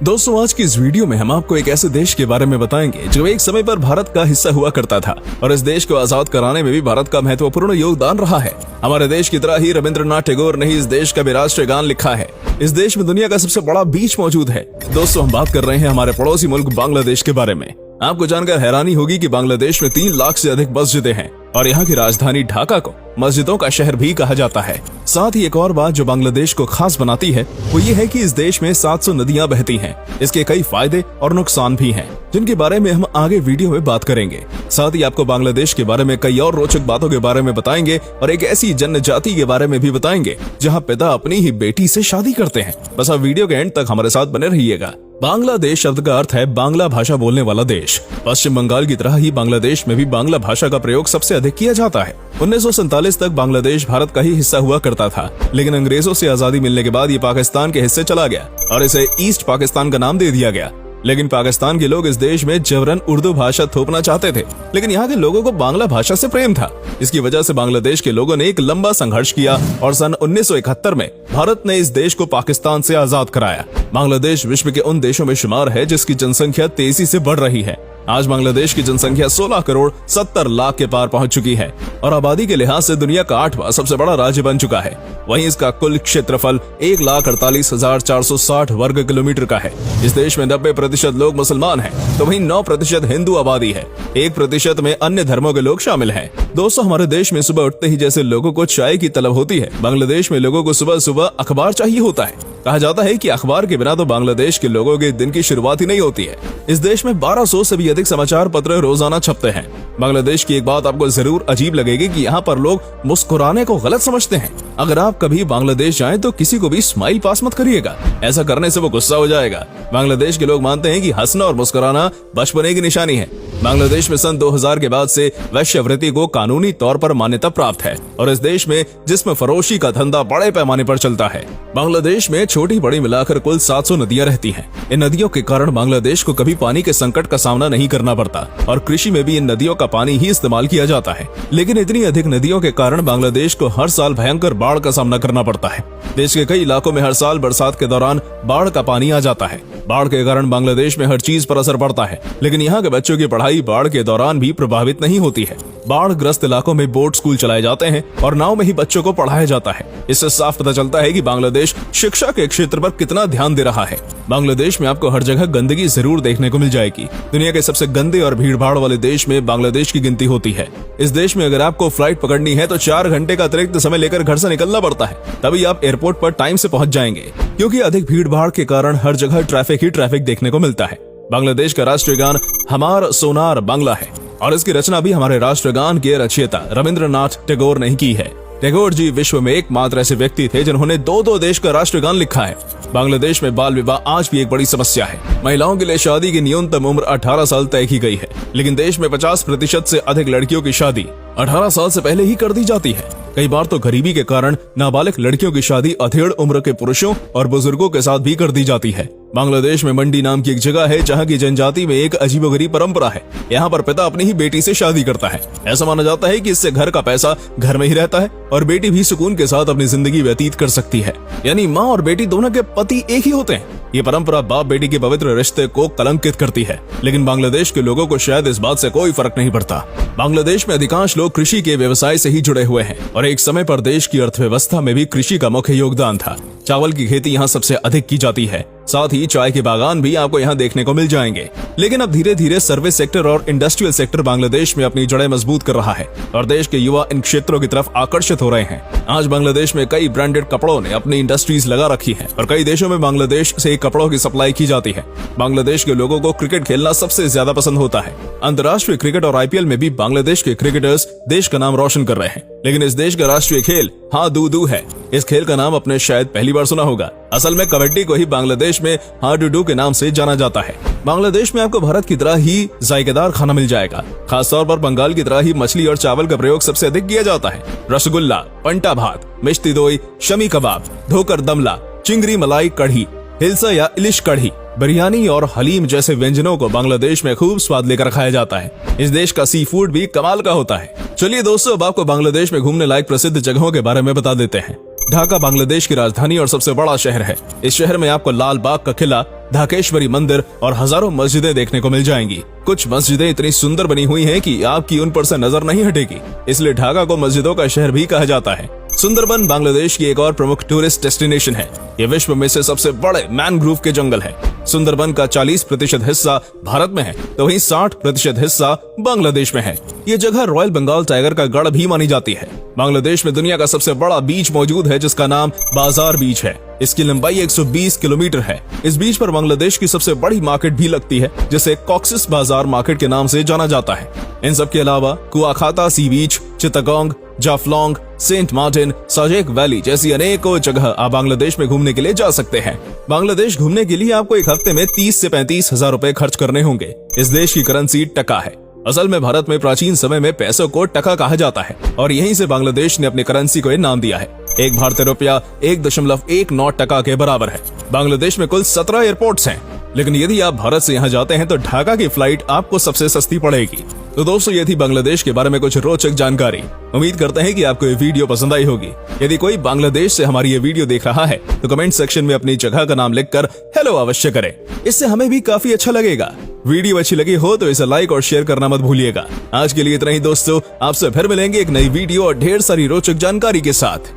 दोस्तों, आज की इस वीडियो में हम आपको एक ऐसे देश के बारे में बताएंगे जो एक समय पर भारत का हिस्सा हुआ करता था और इस देश को आजाद कराने में भी भारत का महत्वपूर्ण योगदान रहा है। हमारे देश की तरह ही रविंद्रनाथ टैगोर ने ही इस देश का भी राष्ट्रीय गान लिखा है। इस देश में दुनिया का सबसे बड़ा बीच मौजूद है। दोस्तों, हम बात कर रहे हैं हमारे पड़ोसी मुल्क बांग्लादेश के बारे में। आपको जानकर हैरानी होगी कि बांग्लादेश में 3 लाख से अधिक मस्जिदें हैं और यहाँ की राजधानी ढाका को मस्जिदों का शहर भी कहा जाता है। साथ ही एक और बात जो बांग्लादेश को खास बनाती है वो ये है कि इस देश में 700 नदियां बहती हैं। इसके कई फायदे और नुकसान भी हैं, जिनके बारे में हम आगे वीडियो में बात करेंगे। साथ ही आपको बांग्लादेश के बारे में कई और रोचक बातों के बारे में बताएंगे और एक ऐसी जनजाति के बारे में भी बताएंगे जहाँ पिता अपनी ही बेटी से शादी करते हैं। बस आप वीडियो के एंड तक हमारे साथ बने रहिएगा। बांग्लादेश शब्द का अर्थ है बांग्ला भाषा बोलने वाला देश। पश्चिम बंगाल की तरह ही बांग्लादेश में भी बांग्ला भाषा का प्रयोग सबसे अधिक किया जाता है। 1947 तक बांग्लादेश भारत का ही हिस्सा हुआ करता था, लेकिन अंग्रेजों से आजादी मिलने के बाद ये पाकिस्तान के हिस्से चला गया और इसे ईस्ट पाकिस्तान का नाम दे दिया गया। लेकिन पाकिस्तान के लोग इस देश में जबरन उर्दू भाषा थोपना चाहते थे, लेकिन यहाँ के लोगों को बांग्ला भाषा से प्रेम था। इसकी वजह से बांग्लादेश के लोगों ने एक लंबा संघर्ष किया और सन 1971 में भारत ने इस देश को पाकिस्तान से आजाद कराया। बांग्लादेश विश्व के उन देशों में शुमार है जिसकी जनसंख्या तेजी से बढ़ रही है। आज बांग्लादेश की जनसंख्या 16 करोड़ 70 लाख के पार पहुंच चुकी है और आबादी के लिहाज से दुनिया का 8वां सबसे बड़ा राज्य बन चुका है। वहीं इसका कुल क्षेत्रफल 1,48,460 वर्ग किलोमीटर का है। इस देश में 90% लोग मुसलमान हैं, तो वहीं 9% हिंदू आबादी है। 1% में अन्य धर्मों के लोग शामिल हैं। दोस्तों, हमारे देश में सुबह उठते ही जैसे लोगों को चाय की तलब होती है, बांग्लादेश में लोगों को सुबह सुबह अखबार चाहिए होता है। कहा जाता है कि अखबार के बिना तो बांग्लादेश के लोगों के दिन की शुरुआत ही नहीं होती है। इस देश में 1200 से भी अधिक समाचार पत्र रोजाना छपते हैं। बांग्लादेश की एक बात आपको जरूर अजीब लगेगी कि यहाँ पर लोग मुस्कुराने को गलत समझते हैं। अगर आप कभी बांग्लादेश जाएं तो किसी को भी स्माइल पास मत करिएगा, ऐसा करने से वो गुस्सा हो जाएगा। बांग्लादेश के लोग मानते हैं कि हंसना और मुस्कुराना बचपने की निशानी है। बांग्लादेश में सन 2000 के बाद से वैश्यवृत्ति को कानूनी तौर पर मान्यता प्राप्त है और इस देश में जिस्म फरोशी का धंधा बड़े पैमाने पर चलता है। बांग्लादेश में छोटी बड़ी मिलाकर कुल 700 नदियां रहती हैं। इन नदियों के कारण बांग्लादेश को कभी पानी के संकट का सामना नहीं करना पड़ता और कृषि में भी इन नदियों का पानी ही इस्तेमाल किया जाता है। लेकिन इतनी अधिक नदियों के कारण बांग्लादेश को हर साल भयंकर बाढ़ का सामना करना पड़ता है। देश के कई इलाकों में हर साल बरसात के दौरान बाढ़ का पानी आ जाता है। बाढ़ के कारण बांग्लादेश में हर चीज पर असर पड़ता है, लेकिन यहाँ के बच्चों की पढ़ाई बाढ़ के दौरान भी प्रभावित नहीं होती है। बाढ़ ग्रस्त इलाकों में बोट स्कूल चलाए जाते हैं और नाव में ही बच्चों को पढ़ाया जाता है। इससे साफ पता चलता है कि बांग्लादेश शिक्षा के क्षेत्र पर कितना ध्यान दे रहा है। बांग्लादेश में आपको हर जगह गंदगी जरूर देखने को मिल जाएगी। दुनिया के सबसे गंदे और भीड़भाड़ वाले देश में बांग्लादेश की गिनती होती है। इस देश में अगर आपको फ्लाइट पकड़नी है तो 4 घंटे का अतिरिक्त समय लेकर घर से निकलना पड़ता है, तभी आप एयरपोर्ट पर टाइम से पहुंच जाएंगे, क्योंकि अधिक भीड़भाड़ के कारण हर जगह ट्रैफिक ही ट्रैफिक देखने को मिलता है। बांग्लादेश का राष्ट्रीय गान हमार सोनार बांग्ला है और इसकी रचना भी हमारे राष्ट्रगान के रचयिता रविंद्रनाथ टैगोर ने की है। टैगोर जी विश्व में एकमात्र ऐसे व्यक्ति थे जिन्होंने 2 देश का राष्ट्रगान लिखा है। बांग्लादेश में बाल विवाह आज भी एक बड़ी समस्या है। महिलाओं के लिए शादी की न्यूनतम उम्र 18 साल तय की गई है, लेकिन देश में 50% से अधिक लड़कियों की शादी 18 साल से पहले ही कर दी जाती है। कई बार तो गरीबी के कारण नाबालिग लड़कियों की शादी अधेड़ उम्र के पुरुषों और बुजुर्गों के साथ भी कर दी जाती है। बांग्लादेश में मंडी नाम की एक जगह है जहाँ की जनजाति में एक अजीबोगरीब परंपरा है। यहाँ पर पिता अपनी ही बेटी से शादी करता है। ऐसा माना जाता है कि इससे घर का पैसा घर में ही रहता है और बेटी भी सुकून के साथ अपनी जिंदगी व्यतीत कर सकती है। यानी माँ और बेटी दोनों के पति एक ही होते हैं। ये परंपरा बाप बेटी के पवित्र रिश्ते को कलंकित करती है, लेकिन बांग्लादेश के लोगों को शायद इस बात से कोई फर्क नहीं पड़ता। बांग्लादेश में अधिकांश लोग कृषि के व्यवसाय से ही जुड़े हुए हैं और एक समय पर देश की अर्थव्यवस्था में भी कृषि का मुख्य योगदान था। चावल की खेती यहाँ सबसे अधिक की जाती है। साथ ही चाय के बागान भी आपको यहाँ देखने को मिल जाएंगे। लेकिन अब धीरे धीरे सर्विस सेक्टर और इंडस्ट्रियल सेक्टर बांग्लादेश में अपनी जड़ें मजबूत कर रहा है और देश के युवा इन क्षेत्रों की तरफ आकर्षित हो रहे हैं। आज बांग्लादेश में कई ब्रांडेड कपड़ों ने अपनी इंडस्ट्रीज लगा रखी है और कई देशों में बांग्लादेश से कपड़ों की सप्लाई की जाती है। बांग्लादेश के लोगों को क्रिकेट खेलना सबसे ज्यादा पसंद होता है। अंतर्राष्ट्रीय क्रिकेट और IPL में भी बांग्लादेश के क्रिकेटर्स देश का नाम रोशन कर रहे हैं। लेकिन इस देश का राष्ट्रीय खेल हाडुडू है। इस खेल का नाम आपने शायद पहली बार सुना होगा। असल में कबड्डी को ही बांग्लादेश में हाडुडू के नाम से जाना जाता है। बांग्लादेश में आपको भारत की तरह ही जायकेदार खाना मिल जाएगा। खासतौर पर बंगाल की तरह ही मछली और चावल का प्रयोग सबसे अधिक किया जाता है। रसगुल्ला, पंटा भात, मिष्टी दोई, शमी कबाब, धोकर दमला, चिंगरी मलाई कढ़ी, हिलसा या इलिश कढ़ी, बिरयानी और हलीम जैसे व्यंजनों को बांग्लादेश में खूब स्वाद लेकर खाया जाता है। इस देश का सी फूड भी कमाल का होता है। चलिए दोस्तों, अब आपको बांग्लादेश में घूमने लायक प्रसिद्ध जगहों के बारे में बता देते हैं। ढाका बांग्लादेश की राजधानी और सबसे बड़ा शहर है। इस शहर में आपको लाल बाग का किला, ढाकेश्वरी मंदिर और हजारों मस्जिदें देखने को मिल जाएंगी। कुछ मस्जिदें इतनी सुंदर बनी हुई हैं कि आपकी उन पर से नजर नहीं हटेगी, इसलिए ढाका को मस्जिदों का शहर भी कहा जाता है। सुंदरबन बांग्लादेश की एक और प्रमुख टूरिस्ट डेस्टिनेशन है। ये विश्व में से सबसे बड़े मैनग्रोव के जंगल है। सुंदरबन का 40% हिस्सा भारत में है, तो वहीं 60% हिस्सा बांग्लादेश में है। ये जगह रॉयल बंगाल टाइगर का गढ़ भी मानी जाती है। बांग्लादेश में दुनिया का सबसे बड़ा बीच मौजूद है, जिसका नाम बाजार बीच है। इसकी लंबाई 120 किलोमीटर है। इस बीच पर बांग्लादेश की सबसे बड़ी मार्केट भी लगती है, जिसे कॉक्सिस बाजार मार्केट के नाम से जाना जाता है। इन सब के अलावा कुआखाता सी बीच, चित्तगोंग, जाफलोंग, सेंट मार्टिन, साजेक वैली जैसी अनेकों जगह आप बांग्लादेश में घूमने के लिए जा सकते हैं। बांग्लादेश घूमने के लिए आपको एक हफ्ते में 30 से 35 हजार रुपए खर्च करने होंगे। इस देश की करेंसी टका है। असल में भारत में प्राचीन समय में पैसों को टका कहा जाता है और यहीं से बांग्लादेश ने अपनी करेंसी को नाम दिया है। एक भारतीय रुपया 1.19 टका के बराबर है। बांग्लादेश में कुल 17 एयरपोर्ट्स हैं, लेकिन यदि आप भारत से यहाँ जाते हैं तो ढाका की फ्लाइट आपको सबसे सस्ती पड़ेगी। तो दोस्तों, ये थी बांग्लादेश के बारे में कुछ रोचक जानकारी। उम्मीद करते हैं कि आपको ये वीडियो पसंद आई होगी। यदि कोई बांग्लादेश से हमारी ये वीडियो देख रहा है तो कमेंट सेक्शन में अपनी जगह का नाम लिखकर हेलो अवश्य करें। इससे हमें भी काफी अच्छा लगेगा। वीडियो अच्छी लगी हो तो इसे लाइक और शेयर करना मत भूलिएगा। आज के लिए इतना ही दोस्तों, आपसे फिर मिलेंगे एक नई वीडियो और ढेर सारी रोचक जानकारी के साथ।